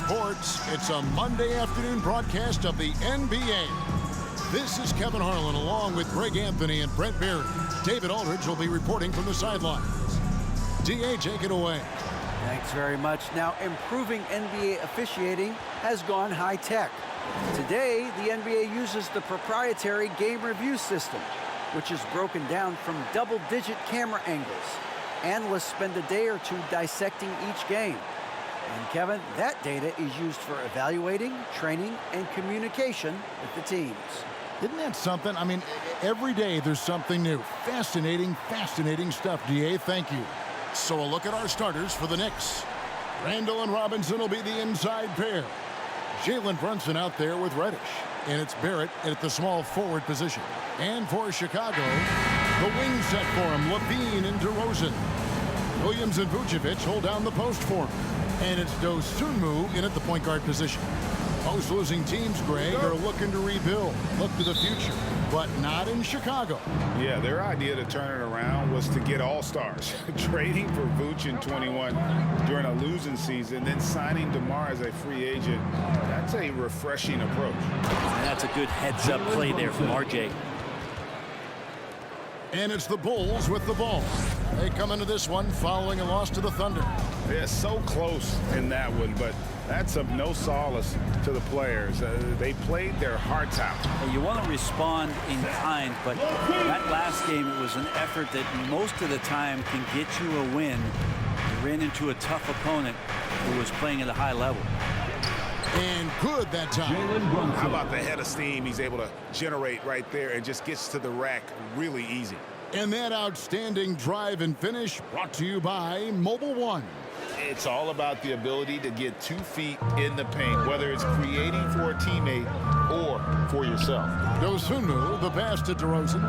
sports. It's a Monday afternoon broadcast of the NBA. This is Kevin Harlan along with Greg Anthony and Brent Barry. David Aldridge will be reporting from the sidelines. DA, take it away. Thanks very much. Now, improving NBA officiating has gone high-tech. Today, the NBA uses the proprietary game review system, which is broken down from double-digit camera angles. Analysts spend a day or two dissecting each game. And Kevin, that data is used for evaluating, training, and communication with the teams. Isn't that something? I mean, every day there's something new. Fascinating stuff, DA. Thank you. So a look at our starters for the Knicks. Randall and Robinson will be the inside pair. Jalen Brunson out there with Reddish. And it's Barrett at the small forward position. And for Chicago, the wing set for him, Levine and DeRozan. Williams and Vucevic hold down the post for him. And it's Dosunmu in at the point guard position. Most losing teams, Greg, are looking to rebuild, look to the future, but not in Chicago. Yeah, their idea to turn it around was to get all-stars. Trading for Vooch in 21 during a losing season, then signing DeMar as a free agent. That's a refreshing approach. And that's a good heads-up play there from RJ. And it's the Bulls with the ball. They come into this one following a loss to the Thunder. They're so close in that one, but that's of no solace to the players. They played their hearts out. You want to respond in kind, but that last game, it was an effort that most of the time can get you a win. You ran into a tough opponent who was playing at a high level. And good that time. How about the head of steam he's able to generate right there and just gets to the rack really easy. And that outstanding drive and finish brought to you by Mobile One. It's all about the ability to get 2 feet in the paint, whether it's creating for a teammate or for yourself. Dosunmu, the pass to DeRozan.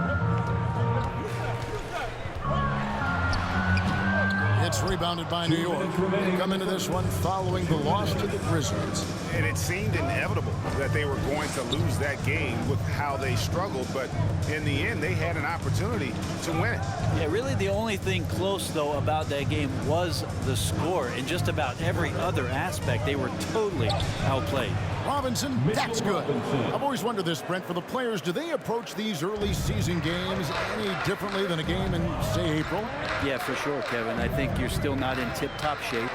It's rebounded by New York. They come into this one following the loss to the Grizzlies. And it seemed inevitable that they were going to lose that game with how they struggled, but in the end, they had an opportunity to win it. Yeah, really the only thing close, though, about that game was the score. In just about every other aspect, they were totally outplayed. Robinson, that's good. I've always wondered this, Brent, for the players, do they approach these early season games any differently than a game in, say, April? Yeah, for sure, Kevin. I think you're still not in tip-top shape.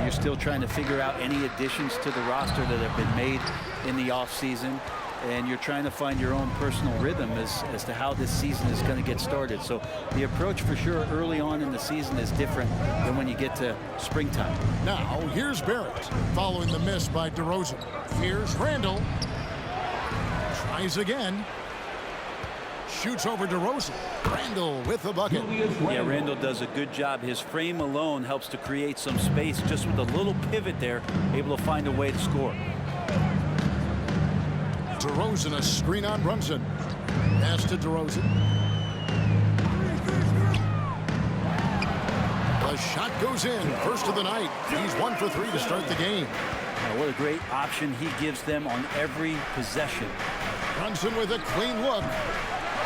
You're still trying to figure out any additions to the roster that have been made in the offseason. And you're trying to find your own personal rhythm as to how this season is going to get started. So the approach for sure early on in the season is different than when you get to springtime. Now, here's Barrett following the miss by DeRozan. Here's Randall. Tries again. Shoots over DeRozan. Randall with the bucket. Yeah, Randall does a good job. His frame alone helps to create some space just with a little pivot there, able to find a way to score. DeRozan, a screen on Brunson. Pass to DeRozan. The shot goes in. First of the night. He's 1 for 3 to start the game. What a great option he gives them on every possession. Brunson with a clean look.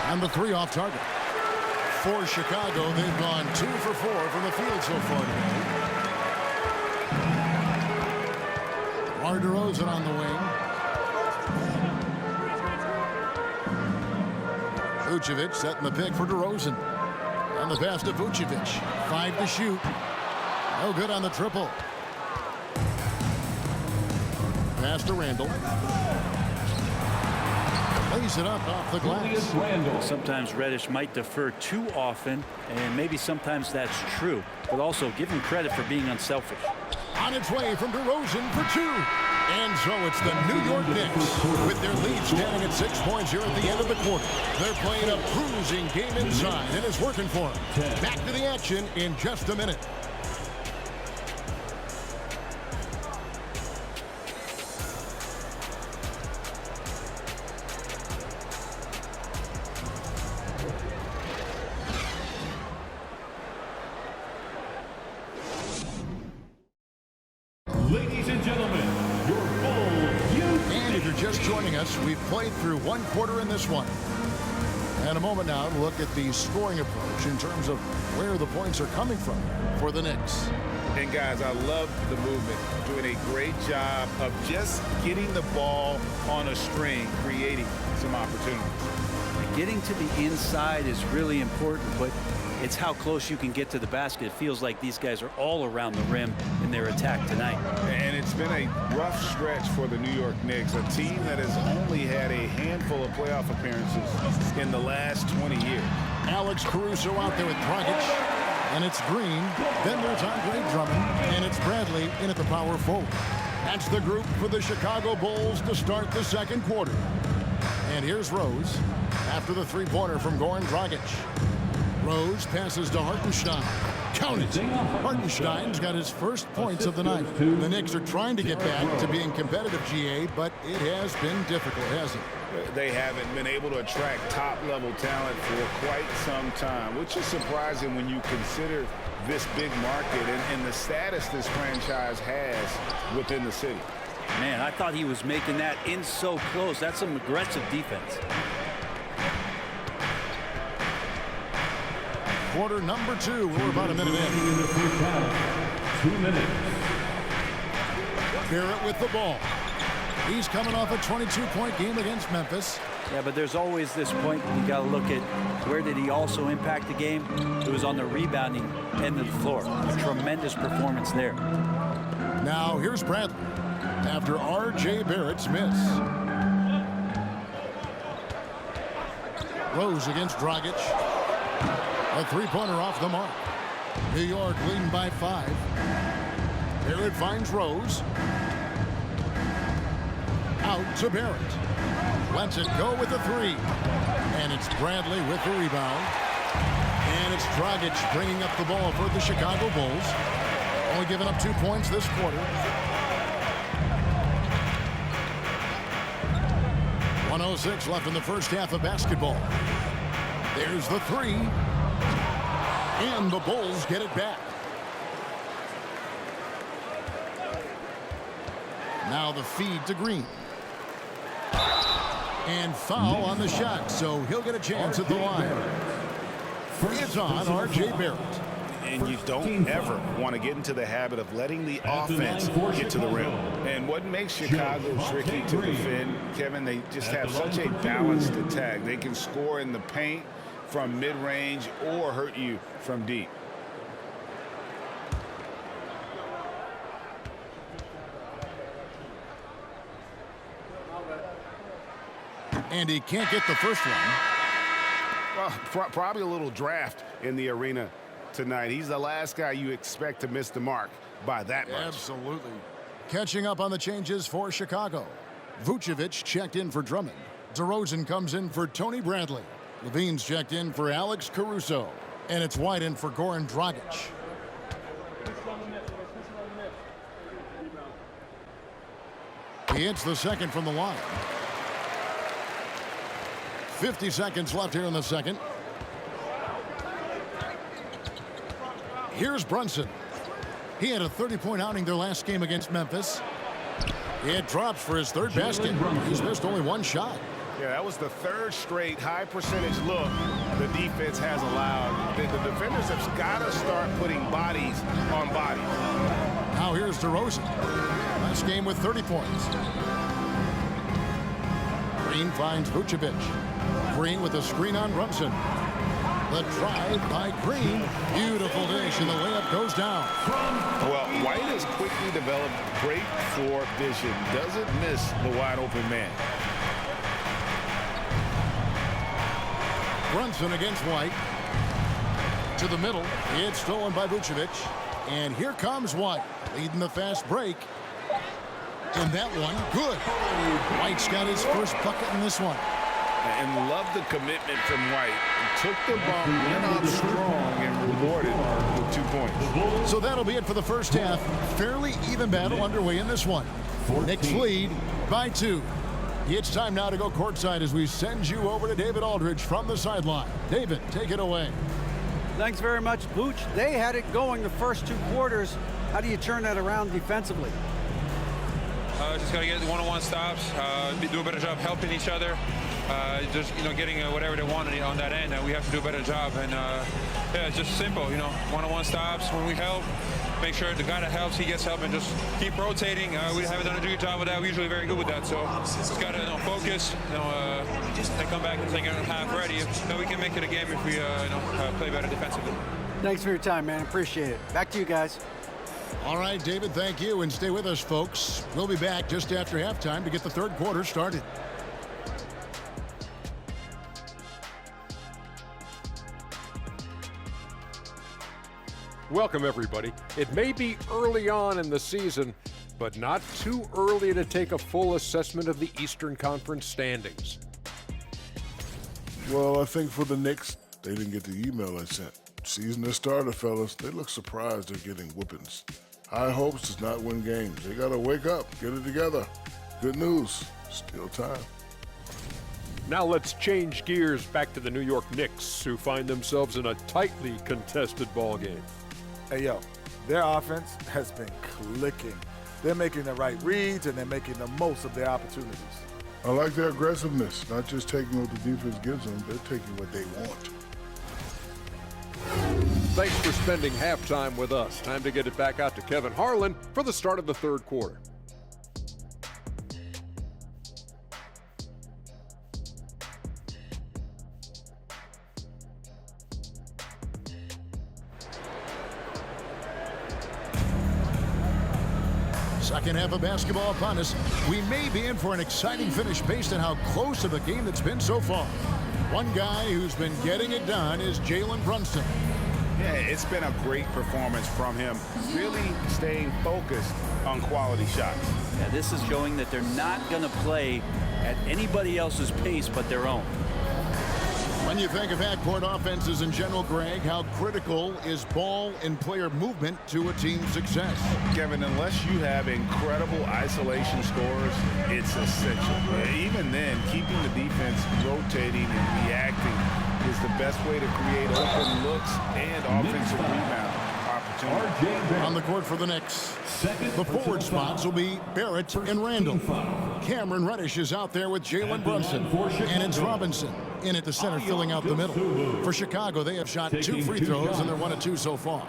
And the 3 off target. For Chicago, they've gone 2 for 4 from the field so far today. Mar DeRozan on the wing. Vucevic setting the pick for DeRozan. And the pass to Vucevic. 5 to shoot. No good on the triple. Pass to Randall. Lays it up off the glass. Sometimes Reddish might defer too often, and maybe sometimes that's true. But also give him credit for being unselfish. On its way from DeRozan for 2. And so it's the New York Knicks with their lead standing at 6 points here at the end of the quarter. They're playing a cruising game inside, and it's working for them. Back to the action in just a minute. Ladies and gentlemen, your full And if you're just joining us, we've played through 1 quarter in this one. And a moment now to look at the scoring approach in terms of where the points are coming from for the Knicks. And guys, I love the movement, doing a great job of just getting the ball on a string, creating some opportunities. Getting to the inside is really important, but it's how close you can get to the basket. It feels like these guys are all around the rim in their attack tonight. And it's been a rough stretch for the New York Knicks, a team that has only had a handful of playoff appearances in the last 20 years. Alex Caruso out there with Dragic, and it's Green. Then there's Andre Drummond, and it's Bradley in at the power forward. That's the group for the Chicago Bulls to start the second quarter. And here's Rose after the three-pointer from Goran Dragic. Rose passes to Hartenstein. Count it. Hartenstein's got his first points of the night. The Knicks are trying to get back to being competitive, GA, but it has been difficult, hasn't it? They haven't been able to attract top-level talent for quite some time, which is surprising when you consider this big market and the status this franchise has within the city. Man, I thought he was making that in so close. That's some aggressive defense. Quarter number 2. We're about a minute in. In the first half, 2 minutes. Barrett with the ball. He's coming off a 22-point game against Memphis. Yeah, but there's always this point you got to look at where did he also impact the game. It was on the rebounding end of the floor. A tremendous performance there. Now here's Bradley after R.J. Barrett's miss. Rose against Dragic. A three-pointer off the mark. New York leading by 5. Barrett finds Rose. Out to Barrett. Lets it go with the 3. And it's Bradley with the rebound. And it's Dragic bringing up the ball for the Chicago Bulls. Only giving up 2 points this quarter. 1:06 left in the first half of basketball. There's the 3. And the Bulls get it back. Now the feed to Green. And foul on the shot, so he'll get a chance at the line. It's on R.J. Barrett. And you don't ever want to get into the habit of letting the offense get to the rim. And what makes Chicago tricky to defend, Kevin, they just have such a balanced attack. They can score in the paint from mid-range or hurt you from deep. And he can't get the first one. Well, probably a little draft in the arena tonight. He's the last guy you expect to miss the mark by that much. Absolutely. Catching up on the changes for Chicago. Vucevic checked in for Drummond. DeRozan comes in for Tony Bradley. Levine's checked in for Alex Caruso. And it's White in for Goran Dragic. He hits the second from the line. 50 seconds left here in the second. Here's Brunson. He had a 30-point outing their last game against Memphis. He had drops for his third basket. He's missed only one shot. Yeah, that was the third straight high percentage look the defense has allowed. The defenders have got to start putting bodies on bodies. Now here's DeRozan. Last game with 30 points. Green finds Vucevic. Green with a screen on Brunson. The drive by Green. Beautiful dish, and the layup goes down. Well, White has quickly developed great floor vision. Doesn't miss the wide open man. Brunson against White. To the middle. It's stolen by Vucevic. And here comes White, leading the fast break. And that one, good. White's got his first bucket in this one. And love the commitment from White. He took the bump, went out strong, and rewarded with 2 points. So that'll be it for the first half. Fairly even battle underway in this one. Knicks lead by 2. It's time now to go courtside as we send you over to David Aldridge from the sideline. David, take it away. Thanks very much, Booch. They had it going the first 2 quarters. How do you turn that around defensively? Just got to get one-on-one stops, do a better job helping each other, just, getting whatever they want on that end. We have to do a better job. And, yeah, it's just simple, one-on-one stops when we help. make sure the guy that helps, he gets help, and just keep rotating. We haven't done a good job with that. We're usually very good with that. So just got to focus. They come back in the second half ready. We can make it a game if we play better defensively. Thanks for your time, man. Appreciate it. Back to you guys. All right, David, thank you. And stay with us, folks. We'll be back just after halftime to get the third quarter started. Welcome, everybody. It may be early on in the season, but not too early to take a full assessment of the Eastern Conference standings. Well, I think for the Knicks, they didn't get the email I sent. Season has started, fellas. They look surprised they're getting whoopings. High hopes does not win games. They got to wake up, get it together. Good news, still time. Now let's change gears back to the New York Knicks, who find themselves in a tightly contested ballgame. Hey, yo, their offense has been clicking. They're making the right reads, and they're making the most of their opportunities. I like their aggressiveness, not just taking what the defense gives them, they're taking what they want. Thanks for spending halftime with us. Time to get it back out to Kevin Harlan for the start of the third quarter. Second half of basketball upon us. We may be in for an exciting finish based on how close of a game it's been so far. One guy who's been getting it done is Jalen Brunson. Yeah, it's been a great performance from him, really staying focused on quality shots. Yeah, this is showing that they're not going to play at anybody else's pace but their own. When you think of backcourt offenses in general, Greg, how critical is ball and player movement to a team's success? Kevin, unless you have incredible isolation scores, it's essential. Even then, keeping the defense rotating and reacting is the best way to create open looks and offensive rebound opportunities. On the court for the Knicks, the forward spots will be Barrett and Randall. Cameron Reddish is out there with Jalen Brunson, and it's Robinson in at the center, filling out the middle. For Chicago, they have shot 2 free throws, and they're 1 of 2 so far.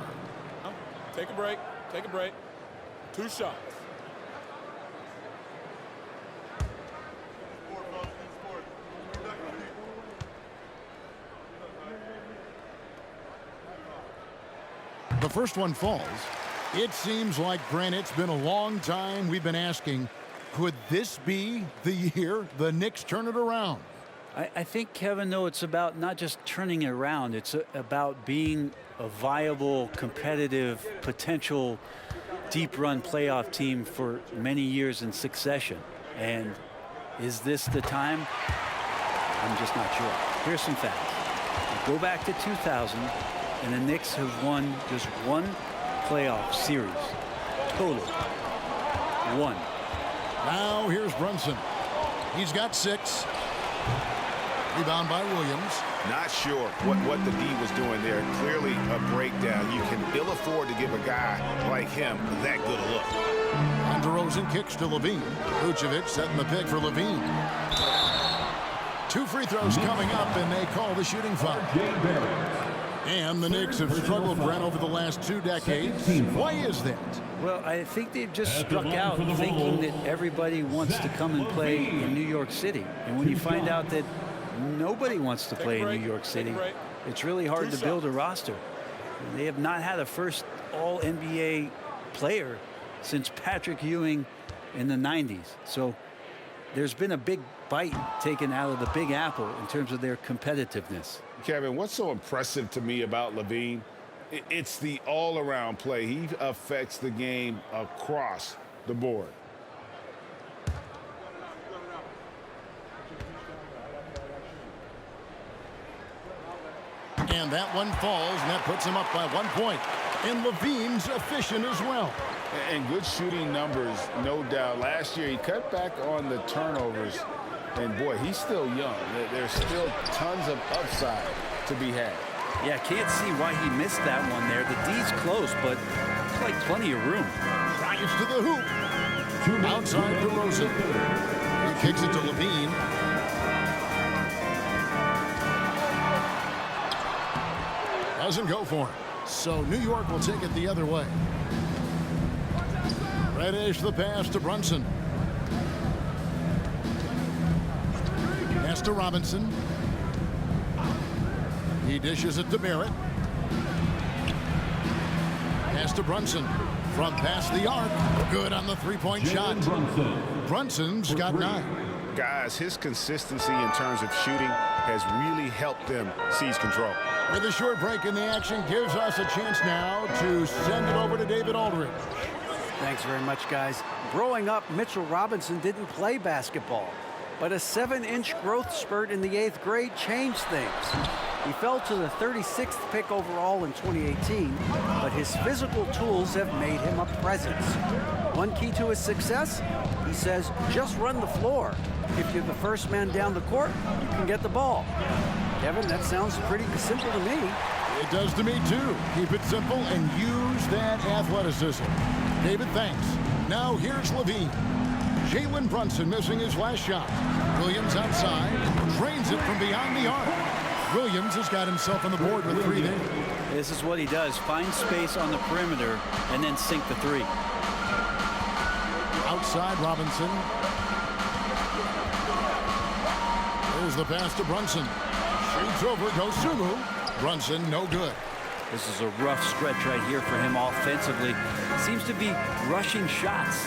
Take a break. Take a break. 2 shots. The first one falls. It seems like, Grant, it's been a long time we've been asking, could this be the year the Knicks turn it around? I think, Kevin, though, it's about not just turning it around. It's about being a viable, competitive, potential deep-run playoff team for many years in succession. And is this the time? I'm just not sure. Here's some facts. Go back to 2000, and the Knicks have won just 1 playoff series. Total. 1. Now here's Brunson. He's got 6. Rebound by Williams. Not sure what the D was doing there. Clearly a breakdown. You can ill afford to give a guy like him that good a look. And DeRozan kicks to Levine. Vucevic setting the pick for Levine. 2 free throws coming up, and they call the shooting foul. And the Knicks have struggled, Brent, over the last 2 decades. Why is that? Well, I think they've just struck out thinking that everybody wants to come and play in New York City. And when you find out that nobody wants to play in New York City, it's really hard to build a roster. They have not had a first All-NBA player since Patrick Ewing in the 90s. So there's been a big bite taken out of the Big Apple in terms of their competitiveness. Kevin, what's so impressive to me about Levine? It's the all-around play. He affects the game across the board. And that one falls, and that puts him up by 1 point. And Levine's efficient as well. And good shooting numbers, no doubt. Last year, he cut back on the turnovers. And, boy, he's still young. There's still tons of upside to be had. Yeah, can't see why he missed that one there. The D's close, but it's like plenty of room. Drives to the hoop. Outside DeRozan. He kicks it to Levine. Doesn't go for him. So New York will take it the other way. Reddish the pass to Brunson. Pass to Robinson. He dishes it to Barrett. Pass to Brunson. From past the arc. Good on the three-point shot. Brunson's got 9. Guys, his consistency in terms of shooting has really helped them seize control. With a short break in the action, gives us a chance now to send it over to David Aldridge. Thanks very much, guys. Growing up, Mitchell Robinson didn't play basketball, but a 7-inch growth spurt in the 8th grade changed things. He fell to the 36th pick overall in 2018, but his physical tools have made him a presence. One key to his success, he says, just run the floor. If you're the first man down the court, you can get the ball. Kevin, that sounds pretty simple to me. It does to me, too. Keep it simple and use that athleticism. David, thanks. Now here's Levine. Jalen Brunson missing his last shot. Williams outside, drains it from beyond the arc. Williams has got himself on the board with 3 there. This is what he does. Find space on the perimeter and then sink the 3. Outside Robinson. There's the pass to Brunson. Shoots over, goes Sumu. Brunson, no good. This is a rough stretch right here for him offensively. Seems to be rushing shots.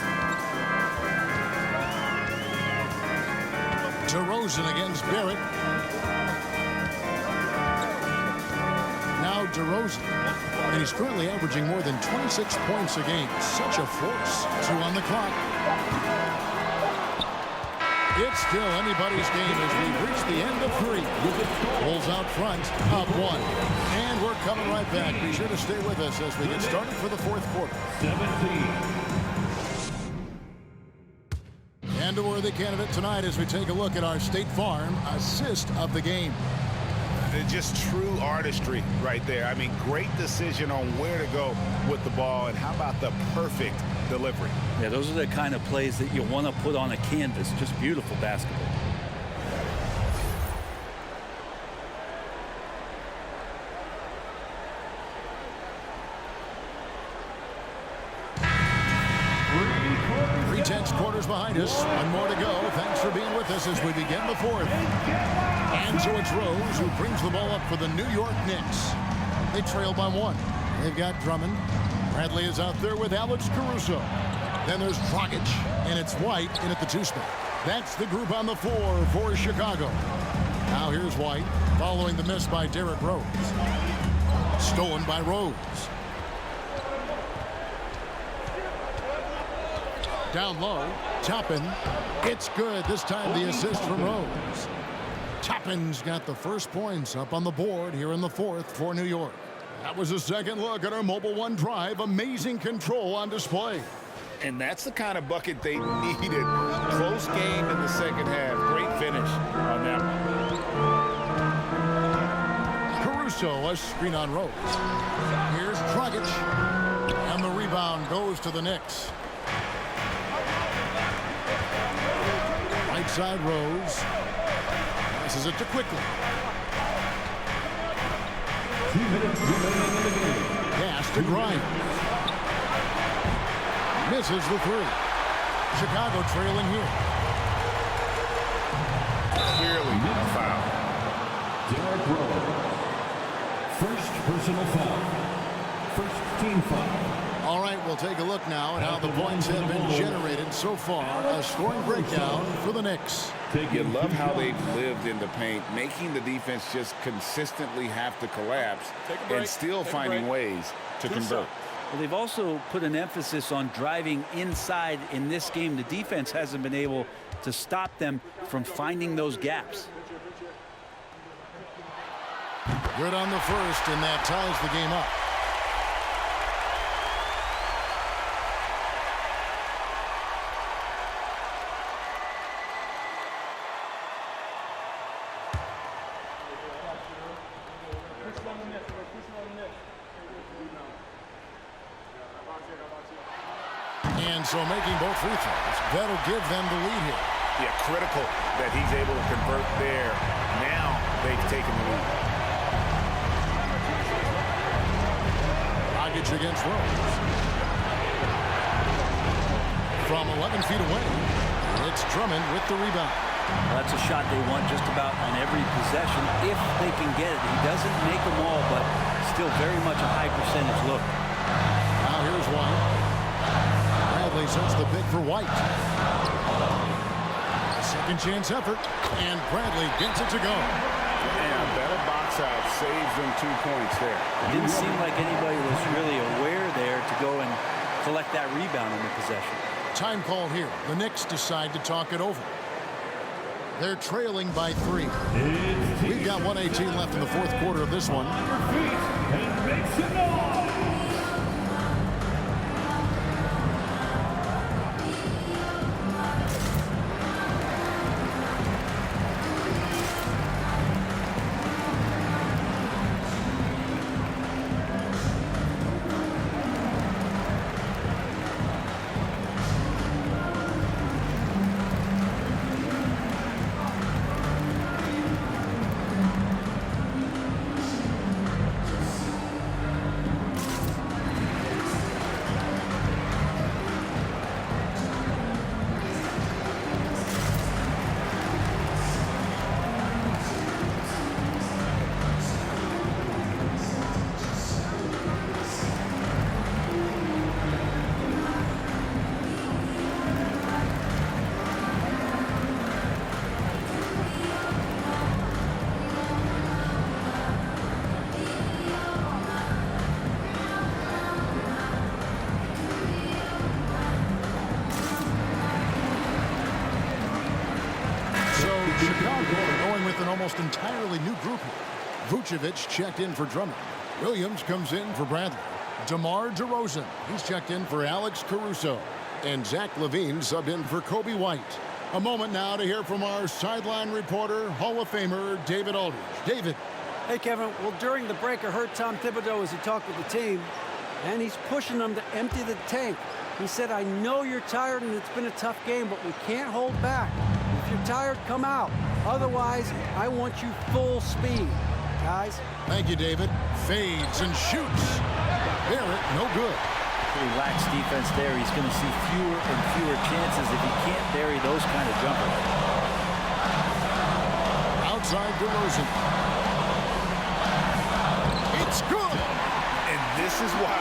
DeRozan against Barrett. Now DeRozan. And he's currently averaging more than 26 points a game. Such a force. 2 on the clock. It's still anybody's game as we've reached the end of 3. Bulls out front, up 1. And we're coming right back. Be sure to stay with us as we get started for the 4th quarter. 17. And a worthy candidate tonight as we take a look at our State Farm assist of the game. Just true artistry right there. I mean, great decision on where to go with the ball, and how about the perfect delivery? Yeah, those are the kind of plays that you want to put on a canvas. Just beautiful basketball. Quarters behind us. 1 more to go. Thanks for being with us as we begin the 4th. And so it's Rose who brings the ball up for the New York Knicks. They trail by 1. They've got Drummond. Bradley is out there with Alex Caruso. Then there's Dragic, and it's White in at the 2 spot. That's the group on the floor for Chicago. Now here's White, following the miss by Derrick Rose. Stolen by Rose. Down low, Toppin. It's good. This time the assist from Rose. Toppin's got the first points up on the board here in the 4th for New York. That was a second look at our Mobile One drive. Amazing control on display. And that's the kind of bucket they needed. Close game in the second half. Great finish on that one. Caruso, a screen on Rose. Here's Dragic. And the rebound goes to the Knicks. Right side Rose. Passes it to Quickly. 2 minutes remaining in the game. Pass to Grimes. Misses the 3. Chicago trailing here. Clearly a foul. Derrick Rose. First personal foul. First team foul. All right, we'll take a look now at how the points have been generated so far. A scoring breakdown for the Knicks. You love how they've lived in the paint, making the defense just consistently have to collapse and still finding ways to convert. Well, they've also put an emphasis on driving inside in this game. The defense hasn't been able to stop them from finding those gaps. Good on the first, and that ties the game up. And so making both free throws, that'll give them the lead here. Yeah, critical that he's able to convert there. Now they've taken the lead. Dragic against Rose. From 11 feet away, it's Drummond with the rebound. Well, that's a shot they want just about on every possession if they can get it. He doesn't make them all, but still very much a high percentage look. Now here's White. Bradley sets the pick for White. Second chance effort, and Bradley gets it to go. And a better box out saves them 2 points there. It didn't seem like anybody was really aware there to go and collect that rebound in the possession. Time called here. The Knicks decide to talk it over. They're trailing by 3. We've got 1:18 left in the fourth quarter of this one. And makes it on. Chicago are going with an almost entirely new group here. Vucevic checked in for Drummond. Williams comes in for Bradley. DeMar DeRozan, he's checked in for Alex Caruso. And Zach LaVine subbed in for Kobe White. A moment now to hear from our sideline reporter, Hall of Famer David Aldridge. David. Hey, Kevin. Well, during the break, I heard Tom Thibodeau as he talked with the team, and he's pushing them to empty the tank. He said, I know you're tired and it's been a tough game, but we can't hold back. If you're tired, come out. Otherwise, I want you full speed, guys. Thank you, David. Fades and shoots. Barrett, no good. Pretty lax defense there. He's going to see fewer and fewer chances if he can't bury those kind of jumpers. Outside DeRozan. It's good. And this is why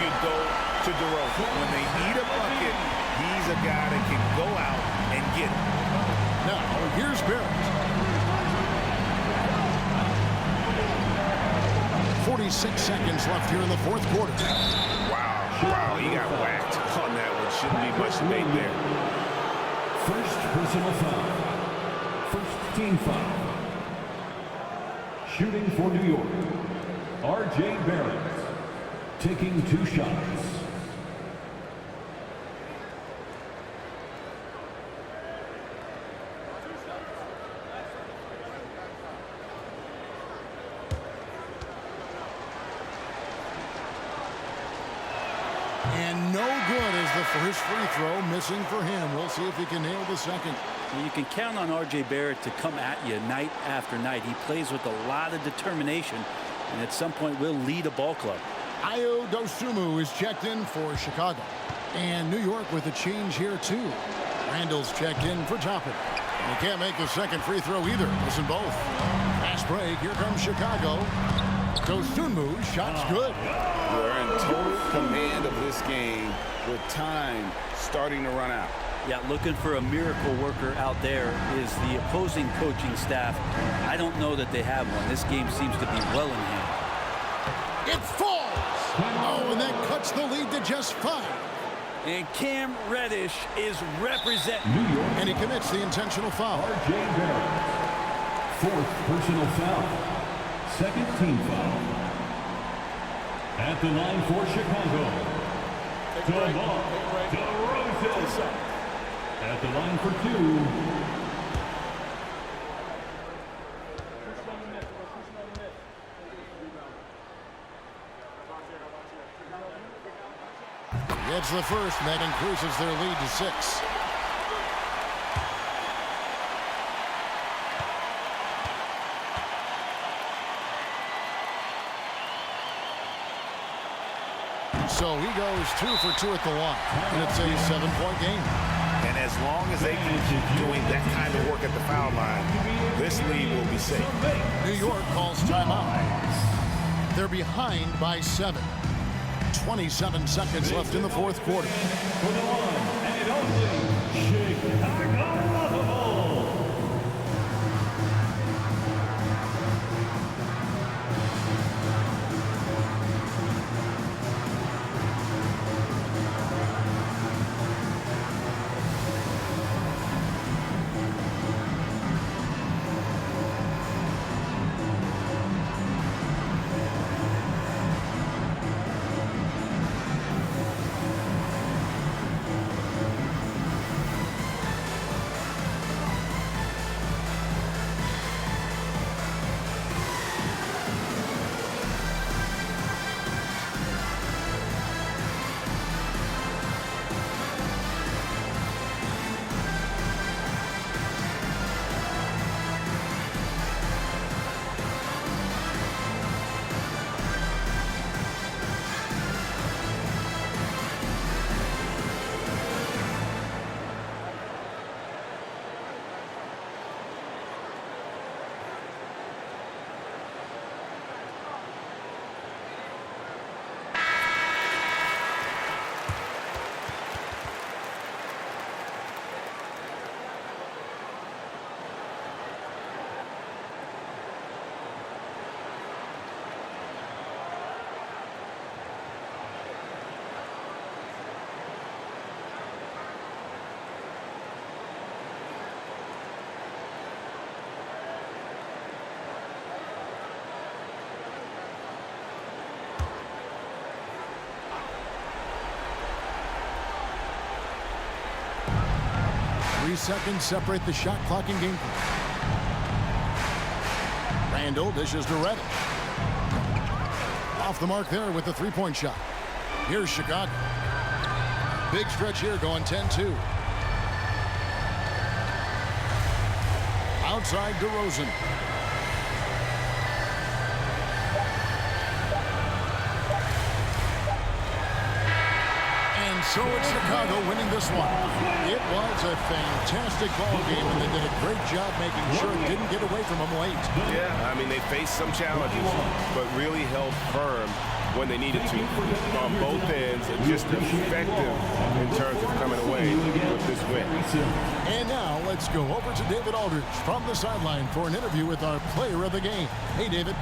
you go to DeRozan. When they need a bucket, he's a guy that can go out and get it. Now, here's Barrett. 46 seconds left here in the fourth quarter. Wow, he got whacked on that one. Shouldn't be much debate there. First personal foul. First team foul. Shooting for New York, R.J. Barrett, taking 2 shots. And no good as the first free throw missing for him. We'll see if he can nail the second. You can count on R.J. Barrett to come at you night after night. He plays with a lot of determination, and at some point will lead a ball club. Ayo Dosunmu is checked in for Chicago. And New York with a change here, too. Randall's checked in for Toppin. And he can't make the second free throw either. Missing both. Fast break. Here comes Chicago. Dosunmu, shot's good. They're in total command of this game with time starting to run out. Yeah, looking for a miracle worker out there is the opposing coaching staff. I don't know that they have one. This game seems to be well in hand. It falls! Oh, and that cuts the lead to just 5. And Cam Reddish is representing New York. And he commits the intentional foul. R.J. Barrett, 4th personal foul. Second team foul. At the line for Chicago, DeMar DeRozan. At the line for 2. Gets the first, and that increases their lead to 6. So he goes 2 for 2 at the line, and it's a 7-point game. And as long as they can keep doing that kind of work at the foul line, this lead will be safe. New York calls timeout. They're behind by 7. 27 seconds left in the fourth quarter. For the one and only Chicago Bulls. Seconds separate the shot clock and game clock. Randall dishes to Reddish. Off the mark there with the three-point shot. Here's Chicago. Big stretch here going 10-2. Outside DeRozan. So it's Chicago winning this one. It was a fantastic ball game, and they did a great job making sure it didn't get away from them late. Yeah, I mean, they faced some challenges, but really held firm when they needed to on both ends, and just effective in terms of coming away with this win. And now let's go over to David Aldridge from the sideline for an interview with our player of the game. Hey, David.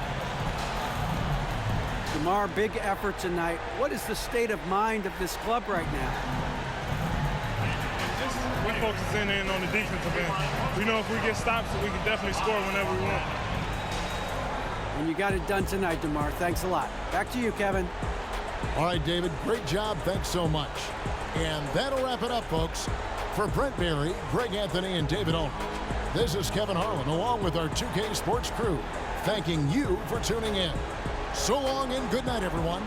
DeMar, big effort tonight. What is the state of mind of this club right now? We're focusing in on the defensive end. We know if we get stops, we can definitely score whenever we want. And you got it done tonight, DeMar. Thanks a lot. Back to you, Kevin. All right, David, great job. Thanks so much. And that'll wrap it up, folks. For Brent Barry, Greg Anthony, and David Aldridge, this is Kevin Harlan, along with our 2K Sports crew, thanking you for tuning in. So long and good night, everyone.